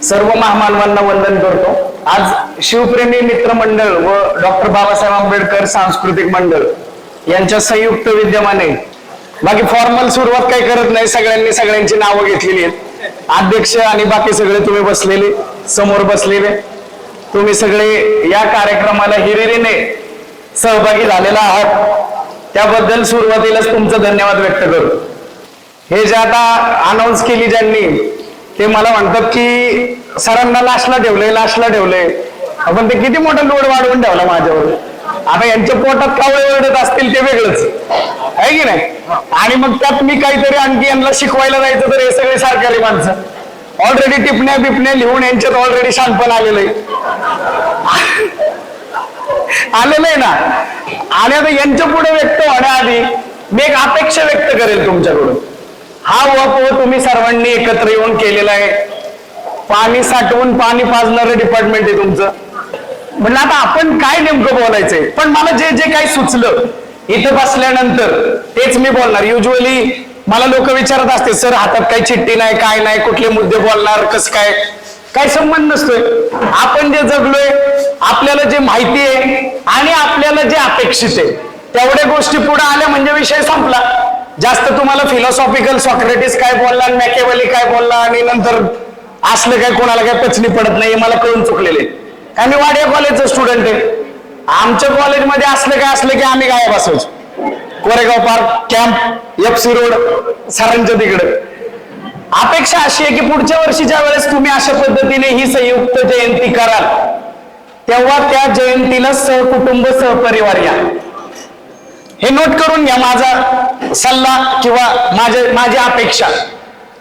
सर्व महामानवांना वंदन करतो। आज शिवप्रेमी मित्र मंडळ व डॉक्टर बाबासाहेब आंबेडकर सांस्कृतिक मंडळ यांच्या संयुक्त विद्यमाने, बाकी फॉर्मल सुरुवात काही करत नाही, सगळ्यांनी सगळ्यांची नावं घेतलेली आहेत। अध्यक्ष आणि बाकी सगळे तुम्ही बसलेले, समोर बसलेले तुम्ही सगळे या कार्यक्रमाला हिरिरीने सहभागी झालेला आहात, त्याबद्दल सुरुवातीलाच तुमचं धन्यवाद व्यक्त करतो। हे जे आता अनाऊन्स केली ज्यांनी, ते मला म्हणतात की सरांना लास्टला ठेवलंय, आपण ते किती मोठा लोड वाढवून ठेवला माझ्यावर। आता यांच्या पोटात कावळे ओरडत असतील ते वेगळंच आहे की नाही, आणि मग त्यात मी काहीतरी आणखी यांना शिकवायला जायचं, तर हे सगळे सरकारी माणसं ऑलरेडी टिपण्या बिपण्या लिहून यांच्यात ऑलरेडी शानपण आलेलं आहे ना। आणि आता यांच्या पुढे व्यक्त होण्याआधी मी एक अपेक्षा व्यक्त करेल तुमच्याकडून। हा वप तुम्ही सर्वांनी एकत्र येऊन केलेला आहे, पाणी साठवून पाणी पाजणारं डिपार्टमेंट आहे तुमचं। म्हणलं आता आपण काय नेमकं बोलायचंय, पण मला जे जे काही सुचलं इथं बसल्यानंतर तेच मी बोलणार। युजली मला लोक विचारत असते, सर हातात काही चिठ्ठी नाही, काय नाही, कुठले मुद्दे बोलणार, कसं काय, काही संबंध नसतोय। आपण जे जगलोय, आपल्याला जे माहिती आहे आणि आपल्याला जे अपेक्षित आहे तेवढ्या गोष्टी पुढे आल्या म्हणजे विषय संपला। जास्त तुम्हाला फिलॉसॉफिकल सॉक्रेटिस काय बोलला, मॅकेवली काय बोलला आणि नंतर असलं काय कोणाला काय पचनी पडत नाही, मला कळून चुकलेले। आम्ही वाडिया कॉलेजचं स्टुडंट आहे, आमच्या कॉलेजमध्ये असलं की आम्ही गायब असायचो। Koregaon park camp, FC road, सरांच्या तिकडे। अपेक्षा अशी आहे की पुढच्या वर्षीच्या वेळेस तुम्ही अशा पद्धतीने ही संयुक्त जयंती कराल, तेव्हा त्या जयंतीला सहकुटुंब सहपरिवार या। हे नोट करून घ्या, माझा सल्ला किंवा माझी अपेक्षा।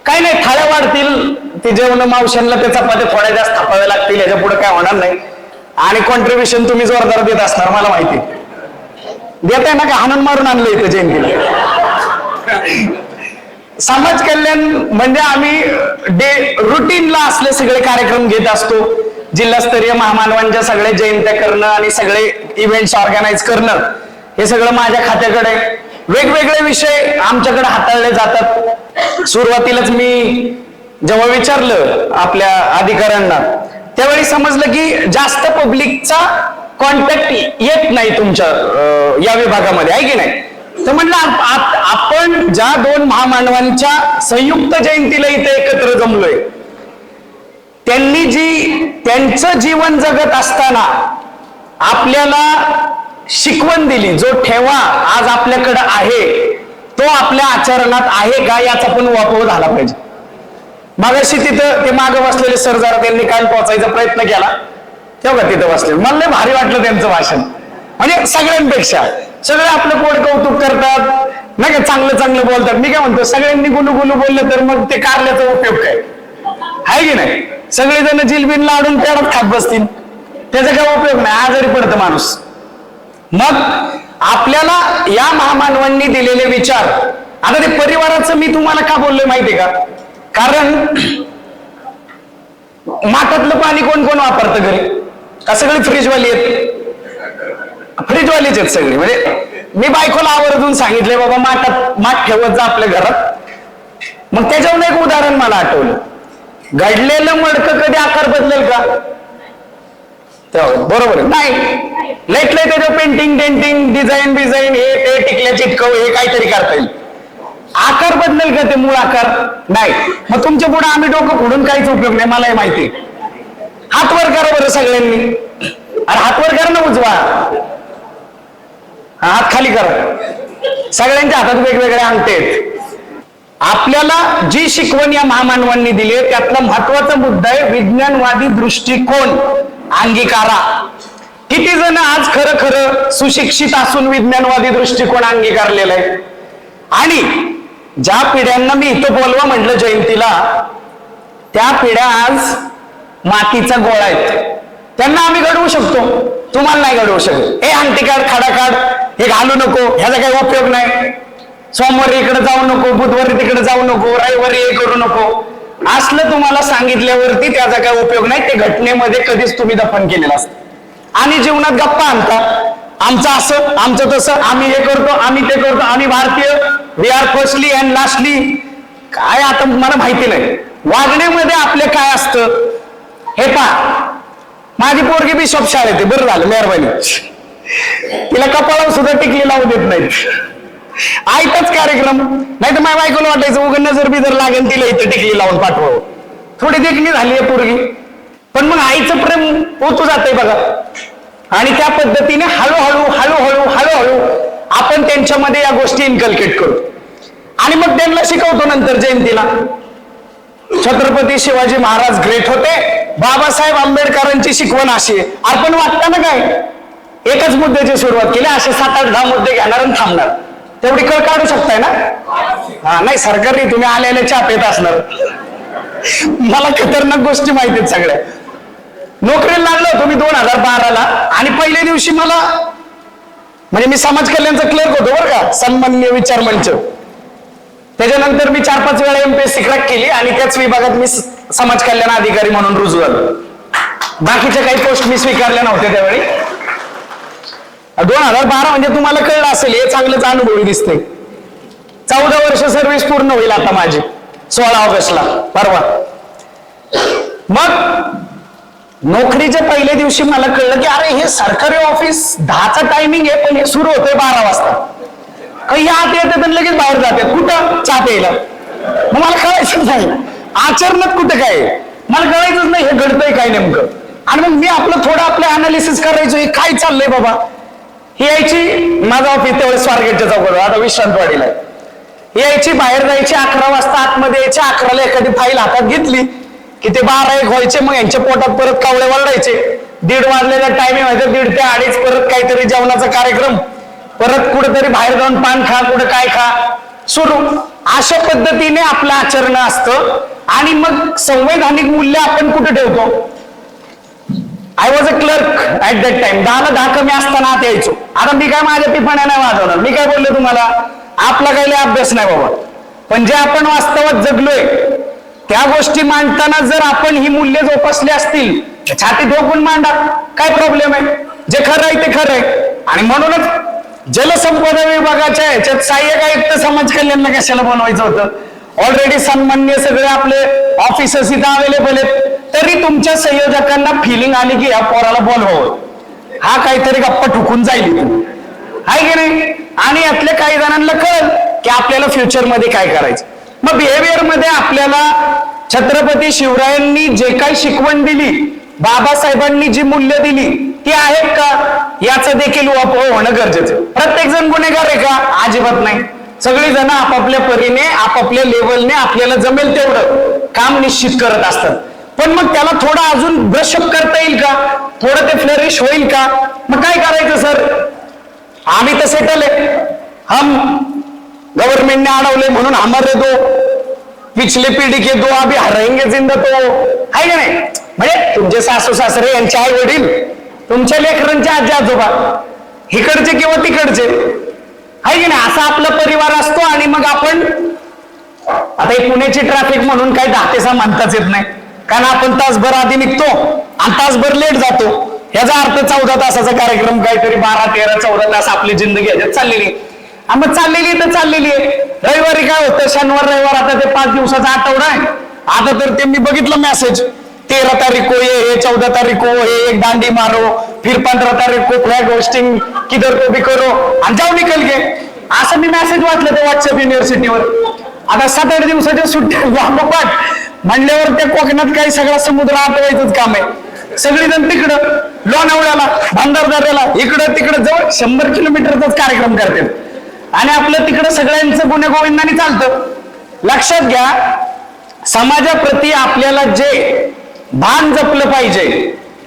काही नाही, थाळ्या वाढतील, ते जेवण मावशांना त्या चपात्या थोड्या जास्त थापाव्या लागतील, याच्या पुढे काय होणार नाही। आणि कॉन्ट्रीब्युशन तुम्ही जोरदार देत असणार, मला माहिती देताय ना, का हाणून मारून आणलं इथं जयंतीला। समाज कल्याण म्हणजे आम्ही रुटीनला असले सगळे कार्यक्रम घेत असतो। जिल्हास्तरीय महामानवांच्या सगळे जयंत्या करणं आणि सगळे इव्हेंट्स ऑर्गनाईज करणं, हे सगळं माझ्या खात्याकडे। वेगवेगळे विषय आमच्याकडे हाताळले जातात। सुरुवातीलाच मी जेव्हा विचारलं आपल्या अधिकाऱ्यांना, त्यावेळी समजलं की जास्त पब्लिकचा कॉन्टॅक्ट येत नाही तुमच्या या विभागामध्ये, आहे की नाही। तर म्हणलं आपण ज्या दोन महामानवांच्या संयुक्त जयंतीला इथे एकत्र जमलोय, त्यांनी त्यांचं जीवन जगत असताना आपल्याला शिकवण दिली, जो ठेवा आज आपल्याकडे आहे तो आपल्या आचरणात आहे का याचा पण वापर झाला पाहिजे। मागाशी तिथं ते मागे बसलेले सर जरा त्यांनी काल पोहोचायचा प्रयत्न केला, तेव्हा तिथं बसले, मला लय भारी वाटलं त्यांचं भाषण। म्हणजे सगळ्यांपेक्षा सगळे आपलं पोट कौतुक करतात, नाही का, चांगलं बोलतात। मी काय म्हणतो, सगळ्यांनी गुलू बोललं तर मग ते कारल्याचा उपयोग काय, आहे की नाही। सगळेजण जिलबीन लाडून पेढात खात बसतील, त्याचा काय उपयोग नाही, आजारी पडतं माणूस। मग आपल्याला या महामानवांनी दिलेले विचार, आता ते परिवाराचं मी तुम्हाला का बोललोय माहितीये का, कारण माठातलं पाणी कोण कोण वापरतं घरी, का सगळे फ्रीजवाली आहेत, फ्रीजवालीच आहेत सगळे। म्हणजे मी बायकोला आवर्जून सांगितलंय, बाबा माठ ठेवत जा आपल्या घरात। मग त्याच्यावर एक उदाहरण मला आठवलं, घडलेलं मडकं कधी आकार बदलेल का, बरोबर नाही, लईट त्याच्यावर पेंटिंग डिझाईन हे ते टिकल्या चिटकव हे काहीतरी करता येईल, आकार बदलेल का ते मूळ आकार नाही। मग तुमच्या पुढे आम्ही डोकं फोडून काहीच उपयोग नाही, मलाही माहिती। हात वर करा बरं सगळ्यांनी, अरे हात वर करा ना, उजवा हात खाली करा। सगळ्यांच्या हातात वेगवेगळे अंगठे आहेत। आपल्याला जी शिकवण या महामानवांनी दिली आहे त्यातला महत्वाचा मुद्दा आहे विज्ञानवादी दृष्टिकोन अंगीकारा। किती जण आज खरं सुशिक्षित असून विज्ञानवादी दृष्टिकोन अंगीकारलेला आहे, आणि ज्या पिढ्यांना मी इथं बोलवा म्हटलं जयंतीला, त्या पिढ्या आज मातीचा गोळा आहेत। त्यांना आम्ही घडवू शकतो, तुम्हाला नाही घडवू शकत। हे अंगठी काढ, खडा काढ, हे घालू नको, ह्याचा काही उपयोग नाही, सोमवारी इकडे जाऊ नको, बुधवारी तिकडे जाऊ नको, रविवारी हे करू नको, असलं तुम्हाला सांगितल्यावरती त्याचा काही उपयोग नाही। ते घटनेमध्ये कधीच तुम्ही दफन केलेलं असतं। आणि जीवनात गप्पा आणता, आमचं असं, आमचं तसं, आम्ही हे करतो, आम्ही ते करतो, आम्ही भारतीय, we are firstly and lastly, काय आता मला माहिती नाही, वागण्यामध्ये आपले काय असतं हे पहा. माझी पोरगी बिशॉप शाळेत आहे, बरं झालं मेहरबानी. तिला कपाळावर सुद्धा टिकली लावू देत नाहीत. आयताच कार्यक्रम, नाही तर माझ्या बायकोला वाटायचं उघड नजर बिजर लागेल तिला इथं टिकली लावून पाठवावं. थोडी देखणी झाली आहे पोरगी, पण मग आईचं प्रेम पोचू जातंय बघा. आणि त्या पद्धतीने हळूहळू हळूहळू हळूहळू आपण त्यांच्यामध्ये या गोष्टी इन्कल्केट करू. आणि मग त्यांना शिकवतो नंतर जयंतीला. छत्रपती शिवाजी महाराज ग्रेट होते, बाबासाहेब आंबेडकरांची शिकवण अशी आहे. आपण वाटताना काय एकच मुद्द्याची सुरुवात केली, असे 7-8-10 मुद्दे घेणार आणि थांबणार. तेवढी कळ काढू शकताय ना? हा, नाही सरकारी तुम्ही आलेल्या चाप येत असणार. मला खतरनाक गोष्टी माहिती आहेत सगळ्या. नोकरीला लागलो होतो मी 2012ला आणि पहिल्या दिवशी मला म्हणजे मी समाज कल्याणचा क्लर्क होतो बरं का, सन्माननीय विचार मंच. त्याच्यानंतर मी 4-5 वेळा MPSC क्रॅक केली आणि त्याच विभागात मी समाज कल्याण अधिकारी म्हणून रुजू झालो. बाकीच्या काही पोस्ट मी स्वीकारल्या नव्हत्या त्यावेळी. 2012 म्हणजे तुम्हाला कळलं असेल, हे चांगलंच अनुभवी दिसते. 14 वर्ष सर्व्हिस पूर्ण होईल आता माझी 16 ऑगस्टला परवा. मग नोकरीच्या पहिल्या दिवशी मला कळलं की अरे हे सरकारी ऑफिस 10चा टायमिंग आहे, पण हे सुरू होतंय 12 वाजता. काही आत येतात आणि लगेच बाहेर जातात. कुठं? चहा प्यायला. मग मला कळायचं नाही आचरणात कुठं काय, मला कळायचंच नाही हे घडतंय काय नेमकं. आणि मग मी थोडं आपलं अनालिसिस करायचो, हे काय चाललंय बाबा. ही यायची, माझं ऑफिस त्यावेळेस स्वारगेटच्या चौकावर, आता विश्रांतवाडीला आहे. यायची, बाहेर जायची 11 वाजता, आतमध्ये यायची 11ला. एखादी फाईल हातात घेतली की ते 12-1 व्हायचे. मग यांच्या पोटात परत कावळे वळायचे. 1:30 वाजलेला टायमिंग व्हायचा, 1:30 ते 2:30 परत काहीतरी जेवणाचा कार्यक्रम, परत कुठेतरी बाहेर जाऊन पान खा, कुठं काय खा सुरू. अशा पद्धतीने आपलं आचरण असतं. आणि मग संवैधानिक मूल्य आपण कुठे ठेवतो. I was a clerk at that time. 10ला 10 कमी असताना आत यायचो. आता मी काय माझ्या पिपाण्या नाही वाजवणार. मी काय बोललो तुम्हाला, आपला काही अभ्यास नाही बाबा, पण जे आपण वास्तवात जगलोय त्या गोष्टी मांडताना जर आपण ही मूल्य जोपासली असतील, छाती ठोकून मांडा, काय प्रॉब्लेम आहे. जे खरं आहे ते खरं आहे. आणि म्हणूनच जलसंपदा विभागाच्या ह्याच्यात सहाय्यक आयुक्त समाज कल्याणला कशाला बनवायचं होतं. ऑलरेडी सन्मान्य सगळे आपले ऑफिसर्स इथं अवेलेबल आहेत. तरी तुमच्या संयोजकांना फिलिंग आली की या पोराला बोलवावं, हा काहीतरी गप्पा ठुकून जाईल, आहे की नाही. आणि यातल्या काही जणांना कळलं की आपल्याला फ्युचर मध्ये काय करायचं. मग बिहेवियर मध्ये आपल्याला छत्रपती शिवरायांनी जे काही शिकवण दिली, बाबासाहेबांनी जी मूल्य दिली ती आहेत का, याचं देखील उहापोह होणं गरजेचं. प्रत्येक जण गुन्हेगार आहे का? अजिबात नाही. सगळी जण आपापल्या परीने आपापल्या लेवलने आपल्याला जमेल तेवढं काम निश्चित करत असतात. पण मग त्याला थोडं अजून ब्रशअप करता येईल का, थोडं ते फ्लरिश होईल का. मग काय करायचं सर, आम्ही तर सेटल आहे, हम गव्हर्नमेंटने अडवले म्हणून हमारे दो पिछले पिढी के दो अभी हरेंगे जिंदा तो, आहे का नाही. म्हणजे तुमचे सासू सासरे यांचे आई वडील, तुमच्या लेकरांचे आजी आजोबा, इकडचे किंवा तिकडचे, आहे की नाही. असा आपला परिवार असतो. आणि मग आपण आता ही पुण्याची ट्रॅफिक म्हणून काही 10 ते 6 म्हणताच येत नाही, कारण आपण तासभर आधी निघतो आणि तासभर लेट जातो. याचा अर्थ 14 तासाचा कार्यक्रम काहीतरी 12, 13, 14 तास आपली जिंदगी ह्याच्यात चाललेली. मग चाललेली तर चाललेली आहे. रविवारी काय होतं, शनिवार रविवार आता ते 5 दिवसाचा आठवडा आहे. आता तर ते मी बघितलं मेसेज, 13 तारीख को ये, 14 तारीख को ये, एक दांडी मारो, फिर 15 तारीख को फ्लॅग होस्टिंग किधर को भी करो आणि जाऊ निकल गे. असं मी मेसेज वाचलं ते व्हॉट्सअप युनिव्हर्सिटीवर. आता 7-8 दिवसाच्या सुट्ट्या लागोपाठ म्हणल्यावर त्या कोकणात काही सगळा समुद्र आटवायचंच काम आहे. सगळीजण तिकडं लोणावळ्याला, भंडारदऱ्याला, इकडं तिकडं जवळ 100 किलोमीटरचाच कार्यक्रम करतात. आणि आपलं तिकडं सगळ्यांचं गुण्यागोविंदाने चालतं. लक्षात घ्या, समाजाप्रती आपल्याला जे भान जपलं पाहिजे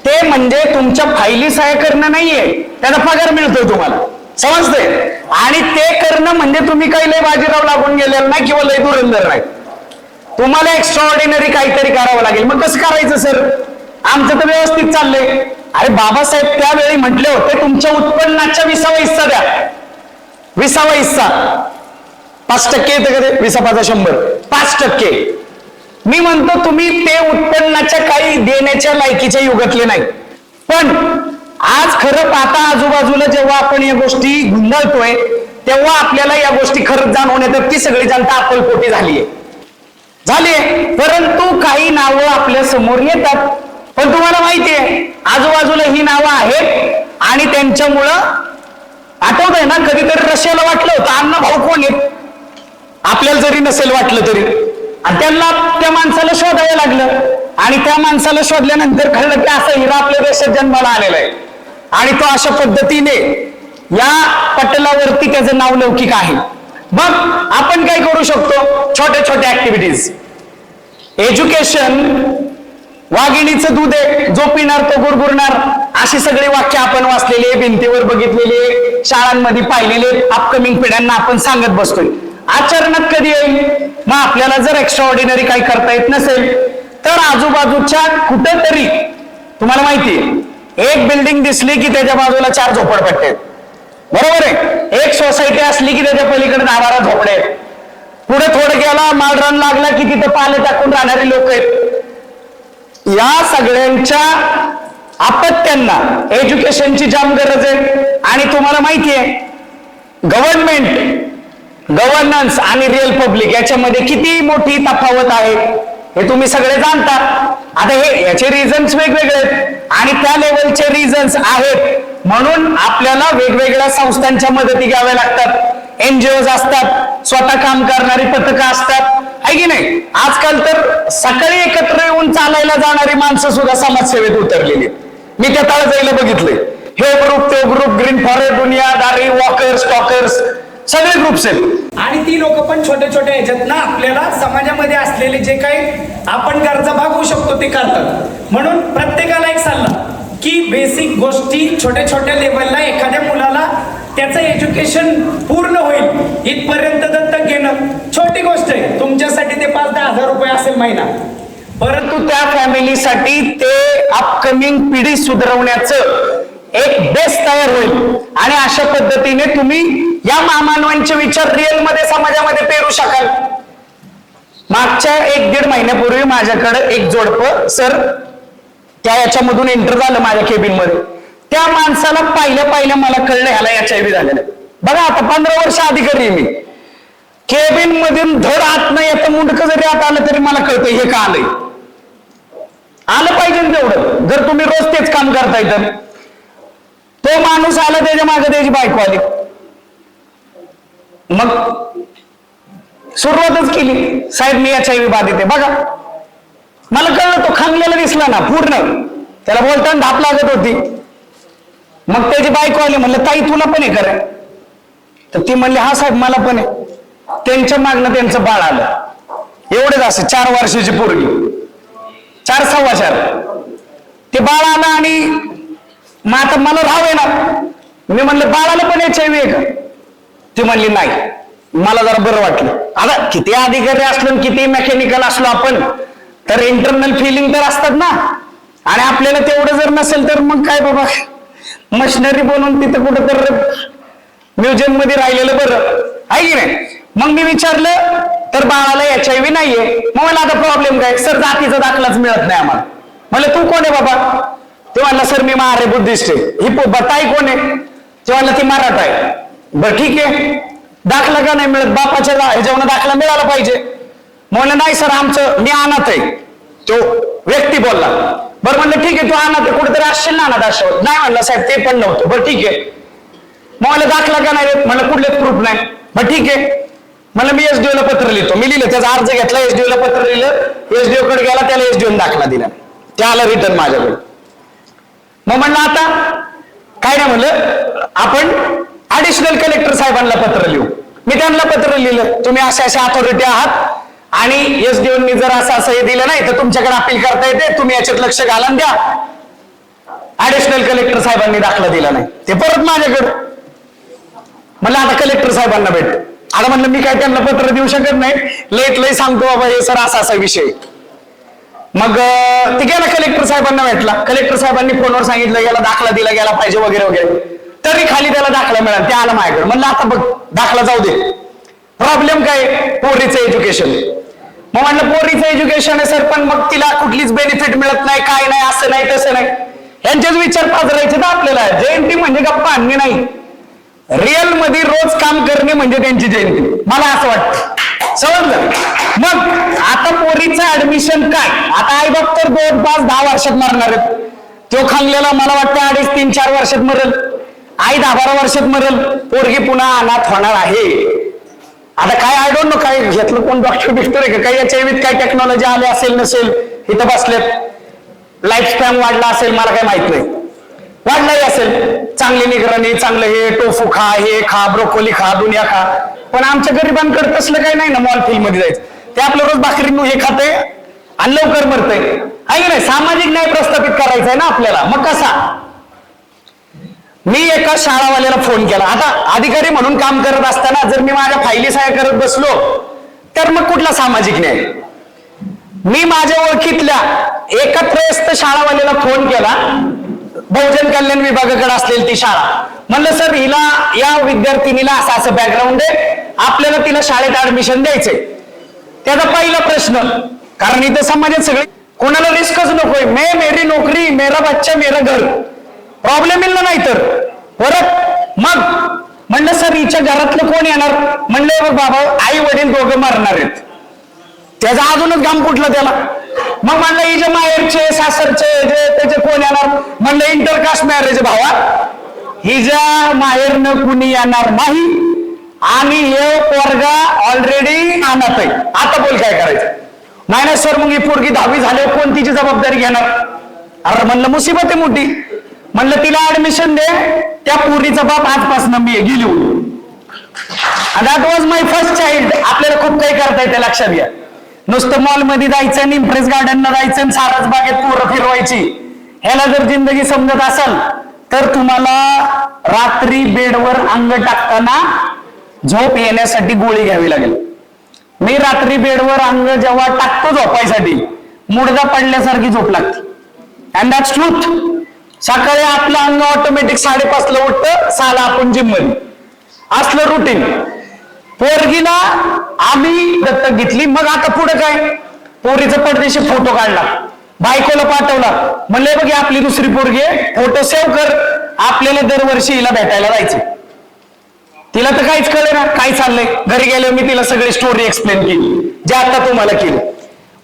ते म्हणजे तुमच्या फायली सहाय्य करणं नाहीये, त्याचा पगार मिळतोय तुम्हाला, समजते. आणि ते करणं म्हणजे तुम्ही काही लय बाजीराव लागून गेलेलं नाही किंवा लय धुरंधर नाही. तुम्हाला एक्स्ट्रा ऑर्डिनरी काहीतरी करावं लागेल. मग कसं करायचं सर, आमचं तर व्यवस्थित चाललंय. अरे बाबासाहेब त्यावेळी म्हटले होते तुमच्या उत्पन्नाच्या 20वा हिस्सा द्या. 20वा हिस्सा 5% येतं का ते, 20-5 5%. मी म्हणतो तुम्ही ते उत्पन्नाच्या काही देण्याच्या लायकीच्या युगातले नाही. पण आज खरं पाहता आजूबाजूला जेव्हा आपण या गोष्टी गुंडाळतोय तेव्हा आपल्याला या गोष्टी खरंच जाणवून येतात की सगळी जनता अक्कलपोटी झालीये. झाले, परंतु काही नावं आपल्या समोर येतात. पण तुम्हाला माहितीये आजूबाजूला ही नावं आहेत आणि त्यांच्यामुळं आठवत आहे ना, कधीतरी रशियाला वाटलं होतं अण्णा भाऊ कोण आहेत, आपल्याला जरी नसेल वाटलं तरी, आणि त्यांना त्या माणसाला शोधावं लागलं आणि त्या माणसाला शोधल्यानंतर कळलं की असा हिरा आपल्या देशात जन्माला आलेला आहे आणि तो अशा पद्धतीने या पटलावरती त्याचं नाव लौकिक आहे. मग आपण काय करू शकतो, छोट्या छोट्या ऍक्टिव्हिटीज. एज्युकेशन वाघिणीचं दूध आहे, जो पिणार तो गुरगुरणार, अशी सगळी वाक्य आपण वाचलेली, भिंतीवर बघितलेली, शाळांमध्ये पाहिलेले, अपकमिंग पिढ्यांना आपण सांगत बसतोय. आचरणात कधी येईल? मग आपल्याला जर एक्स्ट्रा ऑर्डिनरी काही करता येत नसेल तर आजूबाजूच्या कुठंतरी, तुम्हाला माहितीये एक बिल्डिंग दिसली की त्याच्या बाजूला 4 झोपडपट्टे आहेत, बरोबर आहे. एक सोसायटी असली की त्याच्या पलीकडे 10-12 झोपडे आहेत. पुढे थोडं गेला माळरान लागला की तिथे पाले टाकून राहणारी लोक आहेत. या सगळ्यांच्या आपत्त्यांना एज्युकेशनची जाम गरज आहे. आणि तुम्हाला माहितीये गव्हर्नमेंट, गव्हर्नन्स आणि रिअल पब्लिक याच्यामध्ये किती मोठी तफावत आहे हे तुम्ही सगळे जाणता. आता हे याचे रिझन्स वेगवेगळे आहेत आणि त्या लेवलचे रिझन्स आहेत म्हणून आपल्याला वेगवेगळ्या संस्थांच्या मदती घ्याव्या लागतात. एनजीओज असतात, स्वतः काम करणारी पथकं असतात, आहे की नाही. आजकाल तर सकाळी एकत्र येऊन चालायला जाणारी माणसं सुद्धा समाजसेवेत उतरलेली. मी त्या तळजाईला बघितले, हे ग्रुप ते ग्रुप, ग्रीन फॉरेस्ट, दुनियादारी, वॉकर्स, टॉकर्स, सगळे ग्रुप्स आहेत. आणि ती लोक पण छोट्या छोट्या ह्याच्यात ना आपल्याला समाजामध्ये असलेले जे काही आपण गरजा भागवू शकतो ते करतात. म्हणून प्रत्येकाला एक सल्ला की बेसिक गोष्टी छोट्या छोट्या लेवलला एखाद्या मुलाला त्याचं एज्युकेशन पूर्ण होईल इथपर्यंत दत्तक घेणं छोटी गोष्ट आहे. तुमच्यासाठी ते 5-10 हजार रुपये असेल महिना, परंतु त्या फॅमिलीसाठी ते अपकमिंग पिढी सुधारवण्याचं एक बेस तयार होईल आणि अशा पद्धतीने तुम्ही या महामानवांचे विचार रिअल मध्ये समाजामध्ये पेरू शकाल. मागच्या 1-1.5 महिन्यापूर्वी माझ्याकडे एक जोडपं सर त्या याच्यामधून एंटर झालं माझ्या केबिन मध्ये. त्या माणसाला पाहिलं मला कळलं ह्याला HIV झालेलं. बघा आता 15 वर्ष अधिकारी मी केबिन मधून धड आत नाही येतं, मुंडकं जरी आत आलं तरी मला कळतं हे का आलंय. आलं पाहिजे तेवढं, जर तुम्ही रोज तेच काम करताय तर. तो माणूस आला, त्याच्या मागे त्याची बायको आली, मग सुरुवातच केली, साहेब मी HIV बाधित आहे. बघा मला कळलं, तो खांगलेला दिसला ना पूर्ण, त्याला बोलताना धाप लागत होती. मग त्याची बायको आली, म्हणलं ताई तुला पण आहे करा, तर ती म्हणली हा साहेब मला पण आहे. त्यांच्या मागणं त्यांचं बाळ आलं, एवढेच असं 4 वर्षाची पोरगी, 4-4.25. ते बाळ आलं आणि मग आता मला राहाव आहे ना. मी म्हणलं बाळाला पण HIV आहे का? ती म्हणली नाही. मला जरा बरं वाटलं. आता किती अधिकारी असलो किती मेकॅनिकल असलो आपण तर इंटरनल फिलिंग तर असतात ना, आणि आपल्याला तेवढं जर नसेल तर मग काय बाबा मशिनरी बनवून तिथं कुठं तर म्युझियम मध्ये राहिलेलं बरं आहे की नाही. मग मी विचारलं तर बाळाला HIV नाहीये. मग मला आता प्रॉब्लेम काय? सर जातीचा दाखलाच मिळत नाही आम्हाला. म्हणलं तू कोण आहे बाबा? ते म्हणला सर मी महारे बुद्धिस्ट आहे. ही बताई कोण आहे? ते म्हणलं ती मराठा आहे. बरं ठीक आहे, दाखला का नाही मिळत? बापाच्या ह्याच्यावर दाखला मिळाला पाहिजे. म्हणलं नाही सर आमचं मी अनाथ आहे. तो व्यक्ती बोलला. बरं म्हणलं ठीक आहे, तू अनाथ आहे, कुठेतरी असशील ना अनाथ आश्रमात? नाही म्हणलं साहेब ते पण नव्हतं. बरं ठीक आहे, मग मला दाखला का नाही देत? म्हणलं कुठलेच प्रूफ नाही. बरं ठीक आहे, म्हणलं मी SDO ला पत्र लिहितो. मी लिहिलं, त्याचा अर्ज घेतला, SDO ला पत्र लिहिलं, SDO कडे गेला, त्याला SDO दाखला दिला, ते आलं रिटर्न माझ्याकडे. मग म्हणलं आता काय नाही, म्हणलं आपण ऍडिशनल कलेक्टर साहेबांना पत्र लिहू. मी त्यांना पत्र लिहिलं, तुम्ही अशा अशा अथॉरिटी आहात आणि SDOनी जर असं हे दिलं नाही तर तुमच्याकडे अपील करता येते, तुम्ही याच्यात लक्ष घालून द्या. ऍडिशनल कलेक्टर साहेबांनी दाखला दिला नाही, ते परत माझ्याकडे. म्हणलं आता कलेक्टर साहेबांना भेट. आता म्हणलं मी काय त्यांना पत्र देऊ शकत नाही, लयत लय सांगतो बाबा हे सर असा असा विषय. मग ते गेला कलेक्टर साहेबांना भेटला. कलेक्टर साहेबांनी फोनवर सांगितलं याला दाखला दिला गेला पाहिजे वगैरे वगैरे. तरी खाली त्याला दाखला मिळाला, ते आला माझ्याकडे. म्हणलं आता बघ दाखला जाऊ दे, प्रॉब्लेम काय? पोरीचं एज्युकेशन. मग म्हणलं पोरीचं एज्युकेशन आहे सर, पण मग तिला कुठलीच बेनिफिट मिळत नाही, काय नाही, असं नाही तसं नाही. यांचेच विचार पाजरायचे ना आपल्याला. जयंती म्हणजे गप्पा आणणे नाही. रिअल मध्ये रोज काम करणे म्हणजे त्यांची जयंती, मला असं वाटतं. समजलं? मग आता पोरीचं ऍडमिशन काय, आता आई बाप तर 2, 5, 10 वर्षात मरणार आहेत. तो खांगलेला मला वाटतं 2.5, 3, 4 वर्षात मरल, आई 10-12 वर्षात मरल, पोरगी पुन्हा अनाथ होणार आहे. आता काय आय डोंट नो, काय घेतलं कोण डॉक्टर बिक्टर आहे का काही, याच्या काय टेक्नॉलॉजी आली असेल नसेल, इथं बसलेत, लाईफ स्पॅन वाढला असेल, मला काय माहित नाही, वाढलाही असेल, चांगली निगराणी, चांगलं हे टोफू खा, हे खा, ब्रोकोली खा, दुनिया खा. पण आमच्या गरिबांकडे तसलं काही नाही ना, मॉल फिल्म मध्ये जायचं, ते आपलं रोज भाकरी हे खाते आणि लवकर मरतंय, आहे की नाही? सामाजिक न्याय प्रस्थापित करायचा आहे ना आपल्याला. मग कसा? मी एका शाळावाल्याला फोन केला. आता अधिकारी म्हणून काम करत असताना जर मी माझ्या फायली सहाय्य करत बसलो तर मग कुठला सामाजिक न्याय? मी माझ्या ओळखीतल्या एका त्रयस्थ शाळावाल्याला फोन केला, बहुजन कल्याण विभागाकडे असलेली ती शाळा. म्हणलं सर, हिला या विद्यार्थिनीला असं असं बॅकग्राऊंड आहे, आपल्याला तिला शाळेत ऍडमिशन द्यायचंय. त्याचा पहिला प्रश्न, कारण इथं समाजात सगळे कोणाला रिस्कच नकोय, मेरी नोकरी, मेरा बच्चा, मेरा घर, प्रॉब्लेम येईल ना. नाही तर परत मग म्हणलं सर, हिच्या घरातलं कोण येणार? म्हणलं बाबा, आई वडील दोघं मारणार आहेत. त्याचा अजूनच घाम कुठला त्याला. मग म्हणलं हिच्या माहेरचे, सासरचे, त्याचे कोण येणार? म्हणलं इंटरकास्ट मॅरेज भावा, हिच्या माहेरनं कुणी येणार नाही आणि हे पोरगा ऑलरेडी अनाथ आहे. आता बोल काय करायचं? नाही सर, मग ही पोरगी 10वी झाली, कोण तिची जबाबदारी घेणार? अरे म्हणलं मुसीबत आहे मोठी. म्हणलं तिला ऍडमिशन दे, त्या पोरीचा बाप आजपासून मी गेली. That was my first child. आपल्याला खूप काही करता येते, लक्षात घ्या. नुसतं मॉल मध्ये जायचं आणि इम्प्रेस गार्डनला जायचं आणि सारस बागेत पोरं फिरवायची, ह्याला जर जिंदगी समजत असाल तर तुम्हाला रात्री बेडवर अंग टाकताना झोप येण्यासाठी गोळी घ्यावी लागेल. मी रात्री बेडवर अंग जेव्हा टाकतो झोपायसाठी, मुडदा पडल्यासारखी झोप लागते. And that's truth. सकाळी आपलं अंग ऑटोमॅटिक 5:30ला उठतं, 6ला आपण जिम मध्ये, असलं रुटीन. पोरगीला आम्ही दत्तक घेतली. मग आता पुढे काय? पोरीचा परदेशी फोटो काढला, बायकोला पाठवला, म्हणले बघ आपली दुसरी पोरगी आहे, फोटो सेव्ह कर, आपल्याला दरवर्षी हिला भेटायला जायचं. तिला तर काहीच कळलं ना काय चाललंय. घरी गेले मी तिला सगळी स्टोरी एक्सप्लेन केली, जे आता तुम्हाला केली.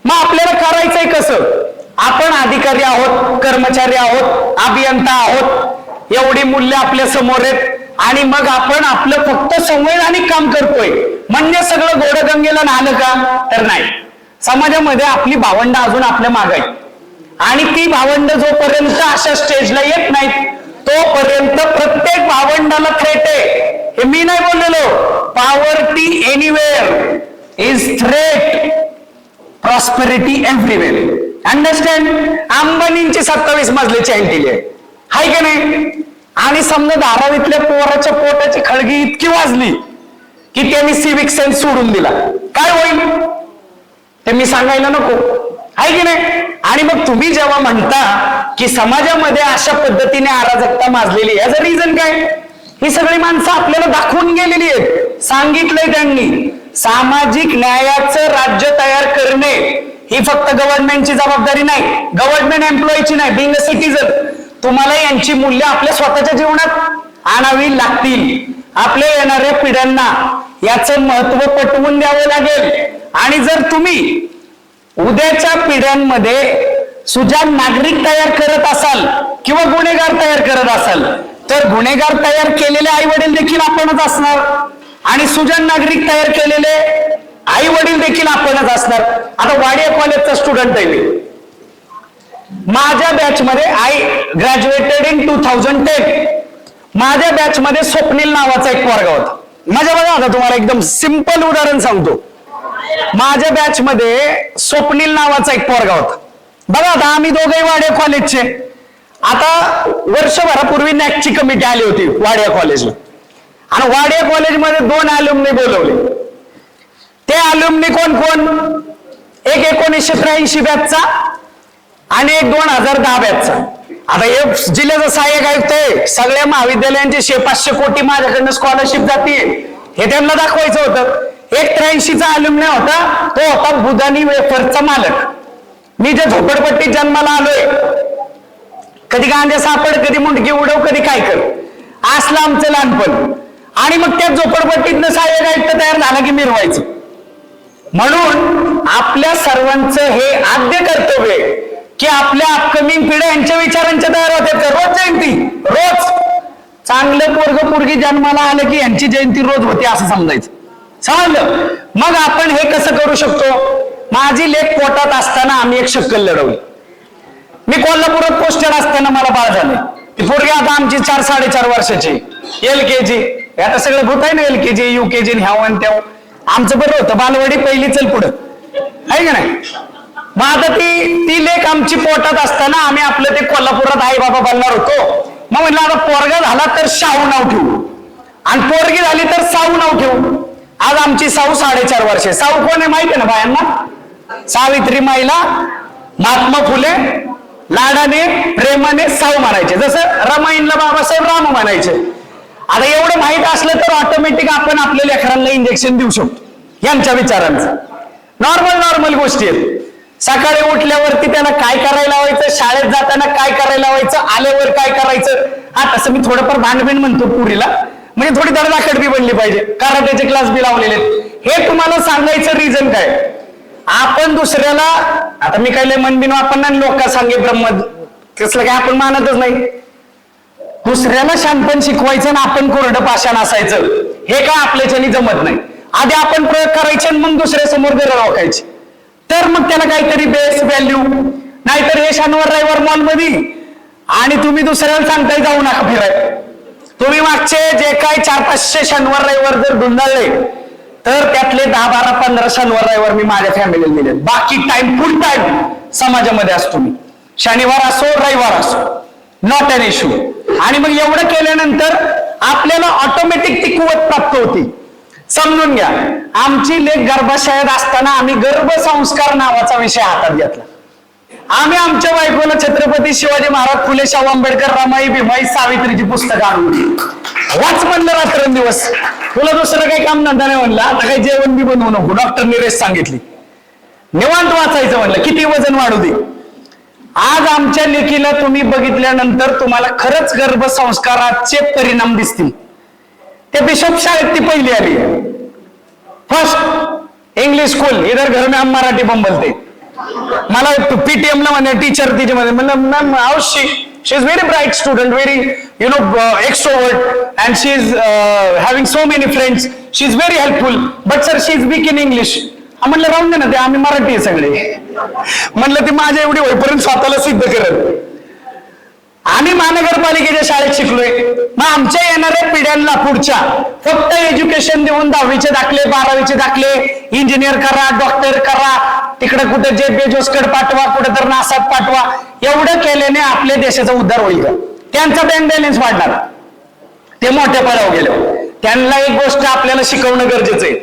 मग आपल्याला करायचंय कसं? आपण अधिकारी आहोत, कर्मचारी आहोत, अभियंता आहोत, एवढी मूल्य आपल्या समोर आहेत आणि मग आपण आपलं फक्त संवैधानिक काम करतोय म्हणजे सगळं घोडगंगेला नाहलं का? तर नाही. समाजामध्ये आपली भावंड अजून आपल्या माग आहेत आणि ती भावंड जोपर्यंत अशा स्टेजला येत नाहीत तोपर्यंत प्रत्येक भावंडाला थ्रेट आहे. हे मी नाही बोललेलो. Poverty anywhere is threat, prosperity everywhere. Understand? अंबानींची 27 मजलीची अँटिली आहे, हाय का नाही? आणि समजा धारावीतल्या पोराच्या पोटाची खळगी इतकी वाजली की त्यांनी सिविक सेन्स सोडून दिला, काय होईल ते मी सांगायला नको, आहे की नाही? आणि मग तुम्ही जेव्हा म्हणता की समाजामध्ये अशा पद्धतीने अराजकता माजलेली, याचं रिझन काय? ही सगळी माणसं आपल्याला दाखवून गेलेली आहेत. सांगितलंय त्यांनी, सामाजिक न्यायाचं राज्य तयार करणे ही फक्त गव्हर्नमेंटची जबाबदारी नाही, गव्हर्नमेंट एम्प्लॉईची नाही. बिंग अ सिटीजन तुम्हाला यांची मूल्य आपल्या स्वतःच्या जीवनात आणावी लागतील. आपल्या येणाऱ्या पिढ्यांना याचं महत्व पटवून द्यावं लागेल. आणि जर तुम्ही उद्याच्या पिढ्यांमध्ये सुजाण नागरिक तयार करत असाल किंवा गुन्हेगार तयार करत असाल तर गुन्हेगार तयार केलेले आई वडील देखील आपणच असणार आणि सुजाण नागरिक तयार केलेले आई वडील देखील आपणच असणार. आता वाडिया कॉलेजचा स्टुडंट आहे मी. माझ्या बॅच मध्ये आय ग्रॅज्युएटेड इन 2010. माझ्या बॅच मध्ये स्वप्नील नावाचा एक पोरगा होता. माझ्या बघा, आता तुम्हाला एकदम सिंपल उदाहरण सांगतो. माझ्या बॅच मध्ये स्वप्नील नावाचा एक पोरगा होता. बघा, आता आम्ही दोघेही वाडिया कॉलेजचे. आता वर्षभरापूर्वी नॅकची कमिटी आली होती वाडिया कॉलेजला आणि वाडिया कॉलेजमध्ये 2 अल्युमनी बोलवले. ते अल्युमनी कोण कोण? एक 1983 बॅचचा आणि एक 2010 बॅचचा. आता हे जिल्ह्याचा सहाय्यक आयुक्त आहे, सगळ्या महाविद्यालयांचे 500 कोटी माझ्याकडनं स्कॉलरशिप जाते हे त्यांना दाखवायचं होतं. एक 83चा अल्युमनी होता, तो होता बुधानी वेफरचा मालक. मी जे झोपडपट्टीत जन्माला आलोय, कधी गांजा सापड, कधी मुंडकी उडव, कधी काय कर, असलं आमचं लहानपण. आणि मग त्या झोपडपट्टीतनं सहाय्यक आयुक्त तयार झाला की मिरवायचं. म्हणून आपल्या सर्वांचं हे आद्य कर्तव्य आहे की आपल्या अपकमिंग पिढ्या यांच्या विचारांच्या तयार होत्या. रोज जयंती, रोज चांगलं पोरग पोरगी जन्माला आलं की यांची जयंती रोज होती असं समजायचं. समजलं? मग आपण हे कसं करू शकतो? माझी लेक पोटात असताना आम्ही एक शक्कल लढवली. मी कोल्हापुरात पोस्टेड असताना मला बाळ झाले. ती पोरगी आता आमची 4-4.5 वर्षाची, LKG. आता सगळं भूत आहे ना, LKG, UKG, ह्यावन त्याव. आमचं बरं होतं बालवाडी पहिली, चल पुढं, आहे का नाही? मग आता ती लेक आमची पोटात असताना आम्ही आपलं ते कोल्हापुरात आई बाबा बनणार होतो. मग म्हणलं आता पोरगा झाला तर शाहू नाव ठेवू आणि पोरगी झाली तर साऊ नाव ठेवू. आज आमची साऊ 4.5 वर्षे. साऊ कोण आहे माहिती आहे ना बायांना? सावित्रीमाईला महात्मा फुले लाडाने प्रेमाने साऊ म्हणायचे, जसं रमाईनला बाबासाहेब राम म्हणायचे. आता एवढं माहित असलं तर ऑटोमॅटिक आपण आपल्या लेकरांना इंजेक्शन देऊ शकतो यांच्या विचारांचं. नॉर्मल गोष्टी आहेत. सकाळी उठल्यावरती त्याला काय करायला लावायचं, शाळेत जाताना काय करायला लावायचं, आल्यावर काय करायचं. हा, तसं मी थोडंफार भांडबिंड म्हणतो पुरीला, म्हणजे थोडी धडधाकड बी बनली पाहिजे. कराटेचे क्लास बी लावलेले. हे तुम्हाला सांगायचं रिझन काय? आपण दुसऱ्याला, आता मी काय लय मनबिन वापरणार, लोक सांगे ब्रह्म कसलं काय आपण मानतच नाही. दुसऱ्याला शांतपण शिकवायचं ना आपण कोरडं पाषाण असायचं, हे काय आपल्याच्यानी जमत नाही. आधी आपण प्रयोग करायचे आणि मग दुसऱ्या समोर गरज ओळखायची, तर मग त्याला काहीतरी बेस व्हॅल्यू. नाहीतर हे शनिवार रविवार मॉल मध्ये आणि तुम्ही दुसऱ्याला सांगताय जाऊ नका फिराय. तुम्ही मागचे जे काय 400-500 शनिवार रविवार जर धुंडाळले तर त्यातले 10-12-15 शनिवार रविवार मी माझ्या फॅमिलीला दिले. बाकी टाइम फुल टाइम समाजामध्ये असतो मी. शनिवार असो रविवार असो, नॉट एन इश्यू. आणि मग एवढं केल्यानंतर आपल्याला ऑटोमॅटिक ती कुवत प्राप्त होती. समजून घ्या, आमची लेक गर्भाशयात असताना आम्ही गर्भसंस्कार नावाचा विषय हातात घेतला. आम्ही आमच्या बायकोला छत्रपती शिवाजी महाराज, फुले शाहू आंबेडकर, रमाई भीमाई, सावित्रीची पुस्तकं आणून वाच म्हणलं रात्रंदिवस. तुला दुसरं काही काम धंदा नाही म्हणलं, आता काही जेवण बी बनवू नको, डॉक्टरनी रेस सांगितली, निवांत वाचायचं म्हणलं, किती वजन वाढू दे. आज आमच्या लेकीला तुम्ही बघितल्यानंतर तुम्हाला खरंच गर्भसंस्काराचे परिणाम दिसतील. त्या बिशप शाळेत ती पहिली आली, फर्स्ट इंग्लिश स्कूल, इधर घर में हम मराठी बोलते. मला PTM ला म्हणे टीचर तिच्यामध्ये म्हणलं, ma'am how she is very bright student, very extrovert and she is having so many friends, she is very helpful, but sir she is weak in English. म्हणलं राहून दे ना, ते आम्ही मराठी आहे सगळे. म्हणलं ती माझ्या एवढी होईपर्यंत स्वतःला सिद्ध करत. आम्ही महानगरपालिकेच्या शाळेत शिकलोय. मग आमच्या येणाऱ्या पिढ्यांना पुढच्या फक्त एज्युकेशन देऊन 10वीचे दाखले, 12वीचे दाखले, इंजिनियर करा, डॉक्टर करा, तिकडे कुठे जे बेजोसकड पाठवा, कुठे तर नासात पाठवा, एवढं केल्याने आपल्या देशाचा उद्धार होईल का? त्यांचा बँक बॅलन्स वाढणार, ते मोठ्या पदावर गेले. त्यांना एक गोष्ट आपल्याला शिकवणं गरजेचं आहे.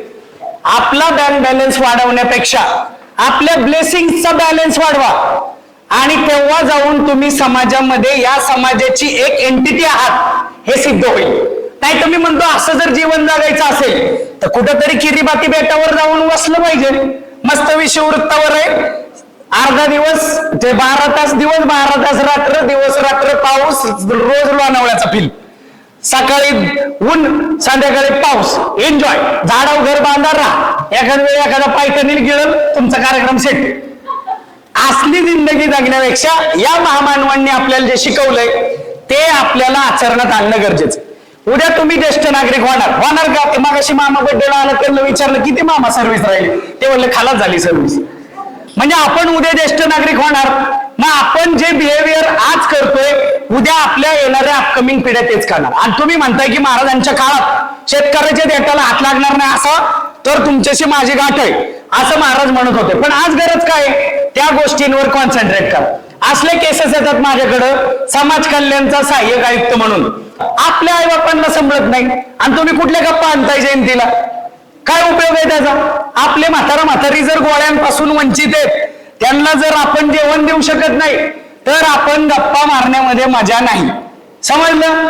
आपला बँक बॅलन्स वाढवण्यापेक्षा आपल्या ब्लेसिंगचा बॅलन्स वाढवा आणि तेव्हा जाऊन तुम्ही समाजामध्ये या समाजाची एक एंटिटी आहात हे सिद्ध होईल. नाही तर मी म्हणतो असं जर जीवन जगायचं असेल तर कुठंतरी किरीबाती बेटावर जाऊन बसलं पाहिजे. मस्त विषुववृत्तावर आहे, अर्धा दिवस ते 12 तास दिवस, 12 तास रात्र, दिवस रात्र पाऊस, रोज लोणावळ्याचा फिल्म, सकाळी ऊन, संध्याकाळी पाऊस, एन्जॉय, झाडावर घर बांधा राहा, एखाद्या वेळी एखादा पायथनील गिळल, तुमचा कार्यक्रम सेट. असली जिंदगी जगण्यापेक्षा या महामानवांनी आपल्याला जे शिकवलंय ते आपल्याला आचरणात आणणं गरजेचं. उद्या तुम्ही ज्येष्ठ नागरिक होणार का? ते मागाशी मामा बड्डेला आला, त्यांना विचारलं किती मामा सर्व्हिस राहिली, ते म्हणले खालाच झाली सर्व्हिस. म्हणजे आपण उद्या ज्येष्ठ नागरिक होणार. मग आपण जे बिहेवियर आज करतोय उद्या आपल्या येणाऱ्या अपकमिंग पिढ्या तेच करणार. आणि तुम्ही म्हणताय की महाराजांच्या काळात शेतकऱ्याच्या देठाला हात लागणार नाही असा, तर तुमच्याशी माझी गाठ आहे असं महाराज म्हणत होते. पण आज गरज काय? त्या गोष्टींवर कॉन्सन्ट्रेट करा. असले केसेस येतात माझ्याकडं समाज कल्याणचा सहाय्यक आयुक्त म्हणून, आपल्या आई बापांना समजत नाही आणि तुम्ही कुठल्या गप्पा आणताय जयंतीला? काय उपयोग आहे त्याचा? आपले म्हातारी जर गोळ्यांपासून वंचित आहेत, त्यांना जर आपण जेवण देऊ शकत नाही तर आपण गप्पा मारण्यामध्ये मजा नाही. समजलं?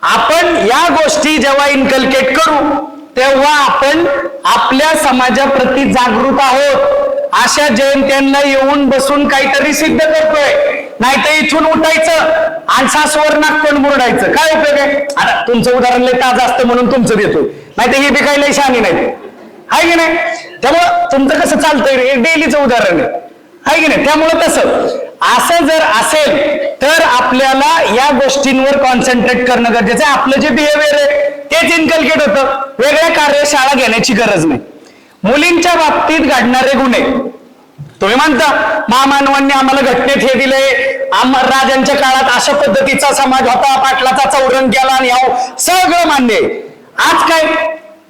आपण या गोष्टी जेव्हा इन्कल्केट करू तेव्हा आपण आपल्या समाजाप्रती जागृत आहोत. अशा जयंत्यांना येऊन बसून काहीतरी सिद्ध करतोय. नाही तर इथून उठायचं आणि सासवर नाक पण मुरडायचं. काय उपयोग आहे? आता तुमचं उदाहरण लय ताज असतं म्हणून तुमचं देतो, नाही तर हे बी काही लय शहाणी नाही, आहे की नाही? त्यामुळं तुमचं कसं चालतंय हे डेलीचं उदाहरण आहे की नाही? त्यामुळं तसं असं जर असेल तर आपल्याला या गोष्टींवर कॉन्सन्ट्रेट करणं गरजेचं आहे. आपलं जे बिहेवियर आहे तेच इनकल्केट होतं, वेगळ्या कार्यशाळा घेण्याची गरज नाही. मुलींच्या बाबतीत घडणारे गुन्हे, तुम्ही म्हणता महामानवांनी आम्हाला घटनेत हे दिले, राजांच्या काळात अशा पद्धतीचा समाज होता, पाटलाचा चौरंग केला आणि सगळं मान्य आहे. आज काय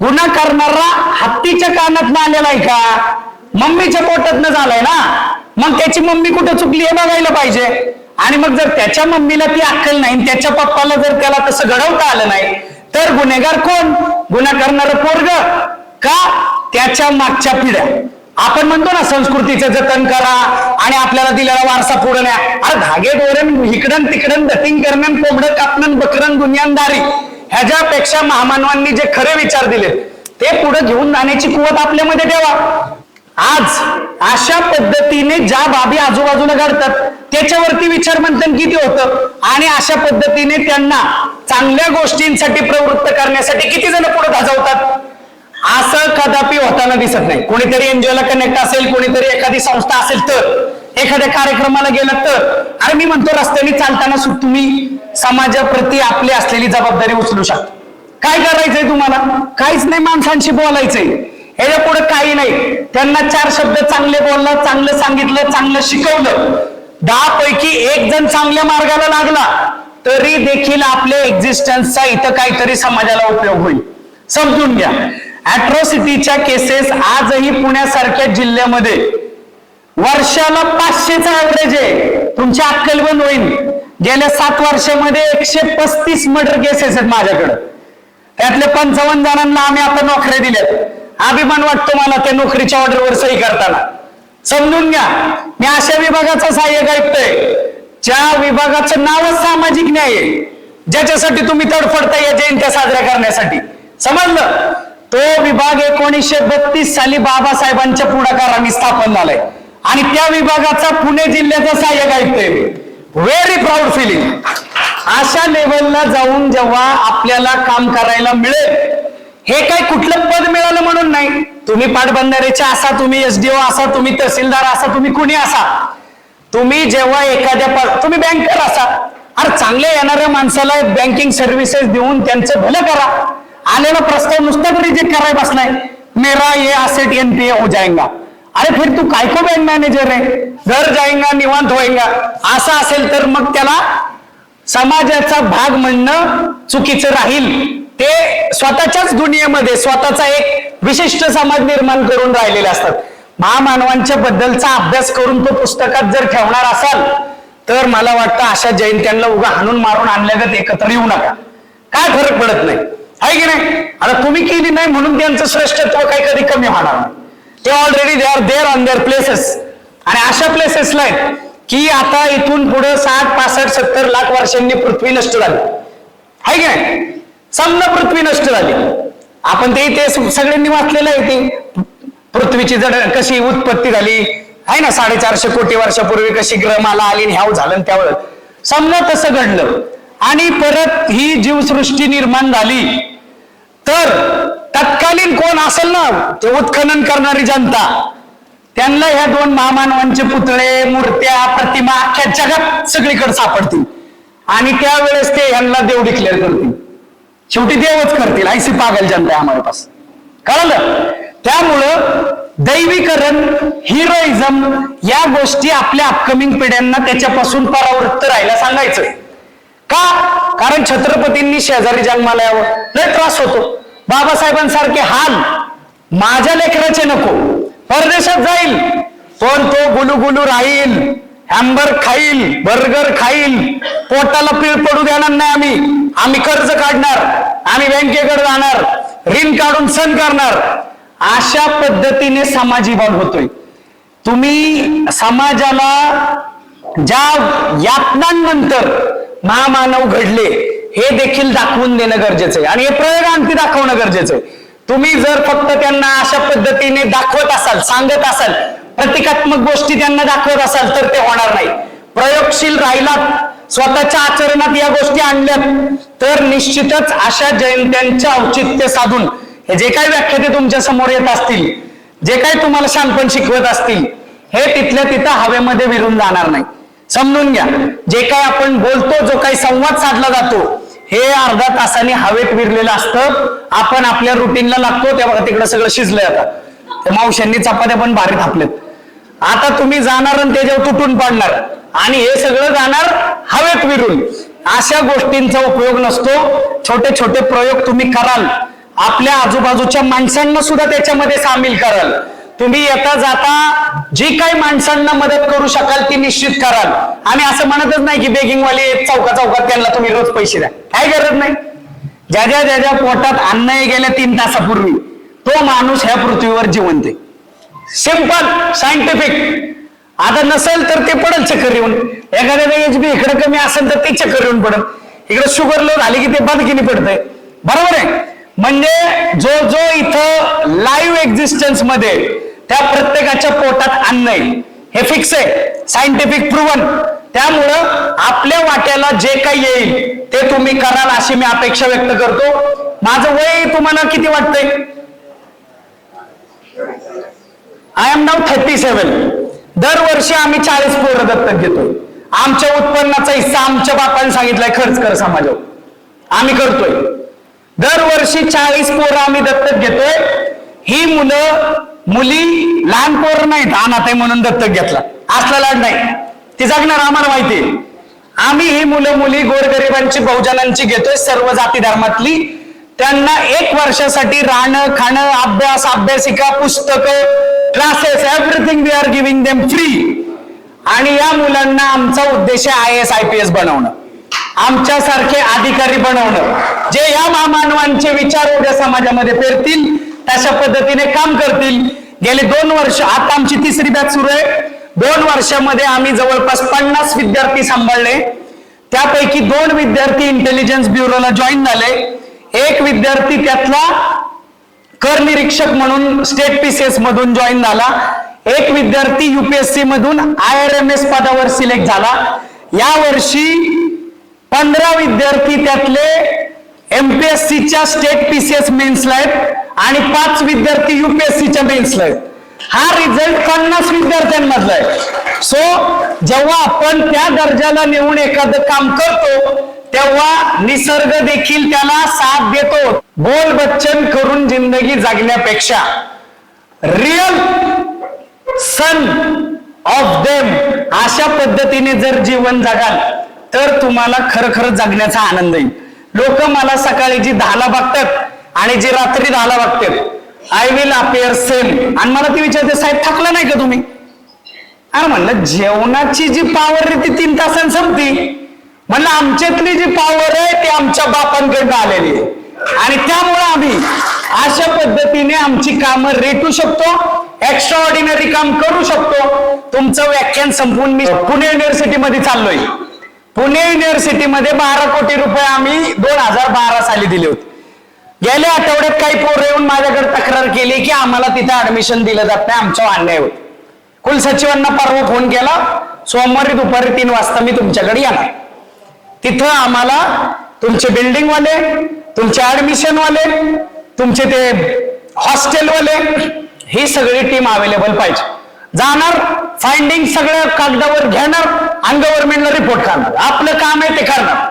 गुन्हा करणारा हत्तीच्या कानात आलेला आहे का? मम्मीच्या पोटातनं झालाय ना, मग त्याची मम्मी कुठं चुकली हे बघायला पाहिजे. आणि मग जर त्याच्या मम्मीला ती अक्कल नाही, त्याच्या पप्पाला जर त्याला तसं घडवता आलं नाही, तर गुन्हेगार कोण? गुन्हा करणारं पोरग का त्याच्या मागच्या पिढ्या? आपण म्हणतो ना संस्कृतीचं जतन करा आणि आपल्याला दिलेला वारसा पुढे न्या. अरे धागे दोरण इकडन तिकडन दतिंग करणं, कोंबडं कापणं, बकरन दुनियादारी, ह्याच्यापेक्षा महामानवांनी जे खरे विचार दिले ते पुढे घेऊन जाण्याची कुवत आपल्यामध्ये ठेवा. आज अशा पद्धतीने ज्या बाबी आजूबाजूला घडतात त्याच्यावरती विचार मंथन किती होतं आणि अशा पद्धतीने त्यांना चांगल्या गोष्टींसाठी प्रवृत्त करण्यासाठी किती जण पुढे धाजवतात, असं कदापि होताना दिसत नाही. कोणीतरी एनजीओला कनेक्ट असेल, कोणीतरी एखादी संस्था असेल, तर एखाद्या कार्यक्रमाला गेलात तर अरे मी म्हणतो रस्त्याने चालताना तुम्ही समाजाप्रती आपली असलेली जबाबदारी उचलू शकता. काय करायचंय तुम्हाला? काहीच नाही, माणसांशी बोलायचंय, ह्याच्या पुढे काही नाही. त्यांना 4 शब्द चांगले बोललं, चांगलं सांगितलं, चांगलं शिकवलं, 10 पैकी 1 जण चांगल्या मार्गाला लागला तरी देखील आपल्या एक्झिस्टन्सचा इथं काहीतरी समाजाला उपयोग होईल. समजून घ्या. अॅट्रॉसिटीच्या केसेस आजही पुण्यासारख्या जिल्ह्यामध्ये वर्षाला 500चा ऍव्हरेज आहे. तुमची अक्कल बंद होईल. गेल्या 7 वर्षामध्ये 135 मर्डर केसेस आहेत माझ्याकडे. त्यातले 55 जणांना आम्ही आता नोकऱ्या दिल्यात. अभिमान वाटतो मला त्या नोकरीच्या ऑर्डरवर सही करताना. समजून घ्या, मी अशा विभागाचा सहाय्यक ऐकतोय ज्या विभागाचं नावच सामाजिक न्याय आहे, ज्याच्यासाठी तुम्ही तडफडता या जयंत्या साजऱ्या करण्यासाठी. समजलं? तो विभाग 1932 साली बाबासाहेबांच्या पुढाकाराने स्थापन झालाय आणि त्या विभागाचा पुणे जिल्ह्याचा सहाय्यक ऐकतोय. Very proud feeling. अशा लेवलला जाऊन जेव्हा आपल्याला काम करायला मिळेल, हे काय कुठलं पद मिळालं म्हणून नाही, तुम्ही पाटबंधारेचे असा, तुम्ही एसडीओ असा, तुम्ही तहसीलदार असा, तुम्ही कुणी असा, तुम्ही जेव्हा एखाद्या तुम्ही बँकर असा, अरे चांगल्या येणाऱ्या माणसाला बँकिंग सर्व्हिसेस देऊन त्यांचं भलं करा. आलेला प्रस्ताव नुसता तरी रिजेक्ट करायला बसलाय, मेरा ये असेट एनपीए हो जाएगा. अरे फिर तू काय को बँक मॅनेजर आहे, घर जाएगा निवांत होएगा असं असेल तर मग त्याला समाजाचा भाग म्हणणं चुकीचं राहील. ते स्वतःच्याच दुनियेमध्ये स्वतःचा एक विशिष्ट समाज निर्माण करून राहिलेले असतात. महामानवांच्या बद्दलचा अभ्यास करून तो पुस्तकात जर ठेवणार असाल तर मला वाटतं अशा जयंत्यांना उगा हाणून मारून आणल्यागत एकत्र येऊ नका. काय फरक पडत नाही, आहे की नाही? आता तुम्ही केली नाही म्हणून त्यांचं श्रेष्ठत्व काही कधी कमी होणार नाही. ते already they are there on their places. आणि अशा प्लेसेसला आहेत की आता इथून पुढे 60, 65, 70 लाख वर्षांनी पृथ्वी नष्ट झाली, आहे की नाही? समजा पृथ्वी नष्ट झाली. आपण ते सगळ्यांनी वाचलेलं आहे. ती पृथ्वीची जड कशी उत्पत्ती झाली आहे ना, 450 कोटी वर्षापूर्वी कशी ग्रहमाला आली, ह्याव झालं त्यावेळेस. समजा तसं घडलं आणि परत ही जीवसृष्टी निर्माण झाली तर तत्कालीन कोण असेल ना, ते उत्खनन करणारी जनता, त्यांना ह्या 2 महामानवांचे पुतळे, मूर्त्या, प्रतिमा अख्ख्या जगात सगळीकडे सापडतील आणि त्यावेळेस ते ह्यांना देव डिक्लेअर करतील. शेवटी देवच करतील. ऐसी पागल जनता आहे हमारे पास. कळलं? त्यामुळं दैवीकरण, हिरोइझम या गोष्टी आपल्या अपकमिंग पिढ्यांना त्याच्यापासून परावृत्त राहायला सांगायचं. का? कारण छत्रपतींनी शेजारी जन्माला यावं, लय त्रास होतो. बाबासाहेबांसारखे हाल माझ्या लेकराचे नको. परदेशात जाईल पण तो गुलू राहील, हॅम्बर्गर खाईल, बर्गर खाईल, पोटाला पीळ पडू देणार नाही. आम्ही कर्ज काढणार, आम्ही बँकेकडे जाणार, ऋण काढून सण करणार. अशा पद्धतीने समाज इव्हॉल्व्ह होतोय. तुम्ही समाजाला ज्या यातनांनंतर महामानव घडले हे देखील दाखवून देणं गरजेचं आहे आणि हे प्रयोगांती दाखवणं गरजेचं आहे. तुम्ही जर फक्त त्यांना अशा पद्धतीने दाखवत असाल, सांगत असाल, प्रतिकात्मक गोष्टी त्यांना दाखवत असाल तर ते होणार नाही. प्रयोग प्रयोगशील राहिलात, स्वतःच्या आचरणात या गोष्टी आणल्यात, तर निश्चितच अशा जयंत्यांचे औचित्य साधून हे जे काही व्याख्याते तुमच्या समोर येत असतील, जे काही तुम्हाला शहाणपण शिकवत असतील, हे तिथल्या तिथं हवेमध्ये विरून जाणार नाही. समजून घ्या, जे काही आपण बोलतो, जो काही संवाद साधला जातो, हे अर्धा तासाने हवेत विरलेलं असतं. आपण आपल्या रुटीनला लागतो तेव्हा तिकडं सगळं शिजलंय. आता मावशांनी चपात्या पण भारी थापलेत. आता तुम्ही जाणार आणि त्याच्यावर तुटून पडणार आणि हे सगळं जाणार हवेत विरून. अशा गोष्टींचा उपयोग नसतो. छोटे छोटे प्रयोग तुम्ही कराल, आपल्या आजूबाजूच्या माणसांना सुद्धा त्याच्यामध्ये सामील कराल. तुम्ही येता जाता जी काही माणसांना मदत करू शकाल ती निश्चित कराल. आम्ही असं म्हणतच नाही की बेगिंगवाले चौका चौकात त्यांना तुम्ही रोज पैसे द्या, काय गरज नाही. ज्याच्या पोटात अन्न गेल्या 3 तासापूर्वी तो माणूस ह्या पृथ्वीवर जिवंत आहे. Simple, scientific. आता नसेल तर ते पडेल चक्कर येऊन. एखाद्या एचबी इकडे कमी असेल तर ते चक्कर येऊन पडेल. इकडे शुगर लो झाली की ते बंदकीने पडतंय. बरोबर आहे. म्हणजे जो जो इथं लाईव्ह एक्झिस्टन्स मध्ये त्या प्रत्येकाच्या पोटात अन्न आहे, हे फिक्स आहे, सायंटिफिक प्रूव्हन. त्यामुळं आपल्या वाट्याला जे काही येईल ते तुम्ही कराल अशी मी अपेक्षा व्यक्त करतो. माझं वय तुम्हाला किती वाटतंय? आय एम नाव 37. दरवर्षी आम्ही 40 पोरं दत्तक घेतोय. आमच्या उत्पन्नाचा हिस्सा आमच्या बापाने सांगितलाय खर्च कर समाजावर, आम्ही करतोय. दरवर्षी 40 पोरं आम्ही दत्तक घेतोय. ही मुली लहान पोरं नाहीत, अनाथ आहे म्हणून दत्तक घेतला असला लाड नाही, ती जगणार आम्हाला माहितीये. आम्ही ही मुली गोरगरिबांची, बहुजनांची घेतोय, सर्व जाती धर्मातली. त्यांना 1 वर्षासाठी राहणं, खाणं, अभ्यास, अभ्यासिका, पुस्तकं, classes, everything we are giving them free. आणि या मुलांना आमचा उद्देश आहे IAS IPS बनवणं, आमच्यासारखे अधिकारी बनवणं, जे या महामानवांचे विचार उद्या समाजामध्ये पेरतील, तशा पद्धतीने काम करतील. गेले 2 वर्ष, आता आमची 3री बॅच सुरू आहे. 2 वर्षामध्ये आम्ही जवळपास 50 विद्यार्थी सांभाळले. त्यापैकी 2 विद्यार्थी इंटेलिजन्स ब्युरोला जॉईन झाले. 1 विद्यार्थी त्यातला कर निरीक्षक म्हणून स्टेट PCS मधून जॉईन झाला. 1 विद्यार्थी UPSC मधून IRMS पदावर सिलेक्ट झाला. या वर्षी 15 विद्यार्थी त्यातले MPSCच्या स्टेट PCS मेन्सला आहेत आणि 5 विद्यार्थी UPSCच्या मेन्सला आहेत. हा रिझल्ट 50 विद्यार्थ्यांमधला आहे. सो जेव्हा आपण त्या दर्जाला नेऊन एखादं काम करतो तेव्हा निसर्ग देखील त्याला साथ देतो. बोल बच्चन करून जिंदगी जगण्यापेक्षा रियल सन ऑफ देम अशा पद्धतीने जर जीवन जगाल तर तुम्हाला खरं जगण्याचा आनंद येईल. लोक मला सकाळी जी 10ला बघतात आणि जी रात्री 10ला बघतात, आय विल अपिअर सेम. आणि मला ती विचारते, साहेब थकला नाही का तुम्ही? अरे म्हणलं, जेवणाची जी पॉवर आहे ती 3 तासांनी संपती. म्हणलं, आमच्यातली जी पॉवर आहे ती आमच्या बापांकडनं आलेली आहे आणि त्यामुळे आम्ही अशा पद्धतीने आमची कामं रेटू शकतो, एक्स्ट्रा ऑर्डिनरी काम करू शकतो. तुमचं व्याख्यान संपवून मी पुणे युनिव्हर्सिटीमध्ये चाललोय. पुणे युनिव्हर्सिटीमध्ये 12 कोटी रुपये आम्ही 2012 साली दिले होते. गेल्या आठवड्यात काही पोरं येऊन माझ्याकडे तक्रार केली की आम्हाला तिथे ऍडमिशन दिलं जात नाही, आमच्यावर अन्याय होत. कुलसचिवांना परवा फोन केला, सोमवारी दुपारी 3 वाजता मी तुमच्याकडे येणार. तिथं आम्हाला तुमचे बिल्डिंगवाले, तुमचे ऍडमिशनवाले, तुमचे ते हॉस्टेलवाले, ही सगळी टीम अवेलेबल पाहिजे. जाणार, फाइंडिंग सगळ्या कागदावर घेणार आणि गव्हर्नमेंटला रिपोर्ट करणार. आपलं काम आहे ते करणार.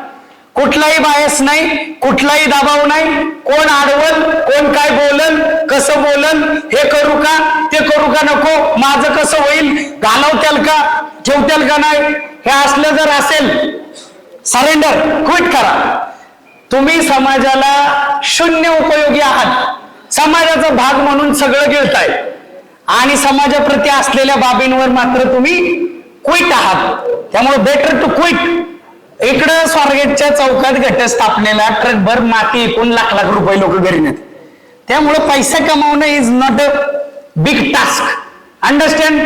कुठलाही बायस नाही, कुठलाही दबाव नाही. कोण अडवल, कोण काय बोलल, कसं बोलल, हे करू का ते करू का नको, माझं कसं होईल, घालवत्याल का ठेवत्याल का नाही, हे असलं जर असेल सरेंडर, क्विट करा. तुम्ही समाजाला शून्य उपयोगी आहात. समाजाचा भाग म्हणून सगळं गिळताय आणि समाजाप्रती असलेल्या बाबींवर मात्र तुम्ही क्विट आहात. त्यामुळे बेटर टू क्विट. इकडं स्वारगेटच्या चौकात घटस्थापनेला ट्रकभर माती एकूण लाख रुपये लोक घरी नेतात. त्यामुळे पैसा कमावणं is not a big task. Understand?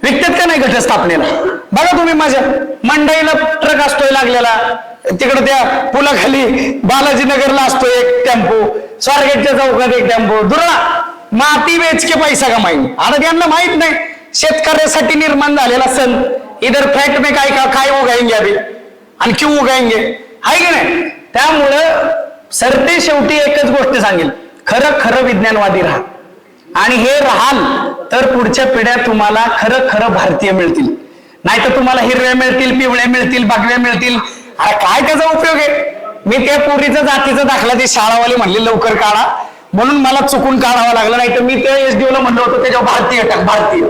विकतात का नाही घटस्थापनेला? बघा तुम्ही, माझ्या मंडईला ट्रक असतोय लागलेला, तिकडे त्या पुलाखाली बालाजीनगरला असतो एक टेम्पो, स्वारगेटच्या चौकात एक टेम्पो. दुर्ळा माती वेच के पैसा कमाई. आता त्यांना माहित नाही शेतकऱ्यासाठी निर्माण झालेला सण इधर फैक्ट में काय उगाएंगे अभी आणि क्यों उगाएंगे, आहे की नाही? त्यामुळं सरते शेवटी एकच गोष्ट सांगेल, खरं खरं विज्ञानवादी राहा आणि हे राहाल तर पुढच्या पिढ्या तुम्हाला खरं खरं भारतीय मिळतील. नाही तर तुम्हाला हिरव्या मिळतील, पिवळे मिळतील, बागव्या मिळतील. अरे काय त्याचा उपयोग आहे? मी त्या पोरीचा जातीचा दाखला ते शाळावाले म्हणले लवकर काढा म्हणून मला चुकून काढावा लागला, नाही तर मी त्या SDO ला म्हणलं होतं त्याच्यावर भारतीय टाक, भारतीय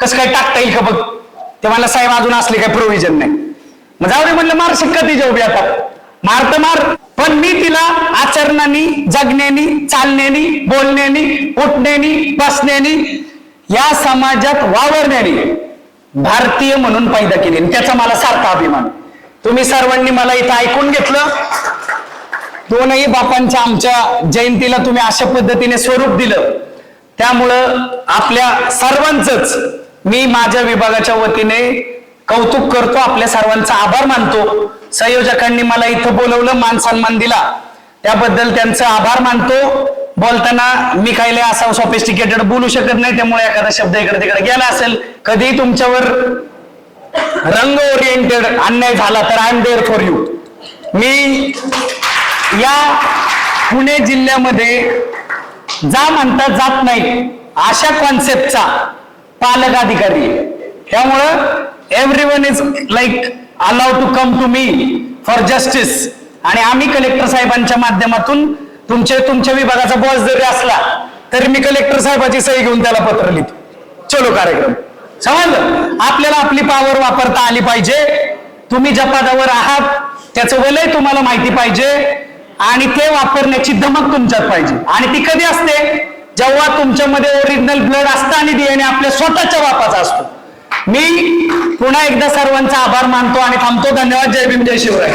कसं काय टाकता येईल का बघ. ते मला साहेब अजून असले काय प्रोव्हिजन नाही. मग जाऊ दे म्हणलं, मार शिक्का तिच्या उभी आता, मार तर मार, पण मी तिला आचरणानी, जगण्यानी, चालण्यानी, बोलण्यानी, उठण्यानी, बसण्यानी, या समाजात वावरण्यानी भारतीय म्हणून पैदा केली आणि त्याचा मला सारखा अभिमान. तुम्ही सर्वांनी मला इथं ऐकून घेतलं. दोनही बापांच्या आमच्या जयंतीला तुम्ही अशा पद्धतीने स्वरूप दिलं, त्यामुळं आपल्या सर्वांचंच मी माझ्या विभागाच्या वतीने कौतुक करतो, आपल्या सर्वांचा आभार मानतो. संयोजकांनी मला इथं बोलवलं, मान सन्मान दिला, त्याबद्दल त्यांचा आभार मानतो. बोलताना मी काही असा सोफिस्टिकेटेड बोलू शकत नाही, त्यामुळे एखादा शब्द इकडे तिकडे गेला असेल, कधी तुमच्यावर रंग ओरिएंटेड अन्याय झाला तर I am there for you. मी या पुणे जिल्ह्यामध्ये जा म्हणता जात नाही अशा कॉन्सेप्टचा पालक अधिकारी आहे. त्यामुळं everyone is like allowed to come to me for justice. आणि आम्ही कलेक्टर साहेबांच्या माध्यमातून तुमच्या विभागाचा बॉस जरी असला तरी मी कलेक्टर साहेबाची सही घेऊन त्याला पत्र लिहितो. चलो कार्यक्रम समजलं. आपल्याला आपली पावर वापरता आली पाहिजे. तुम्ही ज्या पदावर आहात त्याचं वलय तुम्हाला माहिती पाहिजे आणि ते वापरण्याची धमक तुमच्यात पाहिजे. आणि ती कधी असते? जेव्हा तुमच्यामध्ये ओरिजिनल ब्लड असतं आणि DNA आपल्या स्वतःच्या बापाचा असतो. मी पुन्हा एकदा सर्वांचा आभार मानतो आणि थांबतो. धन्यवाद. जय भीम, जय शिवराय.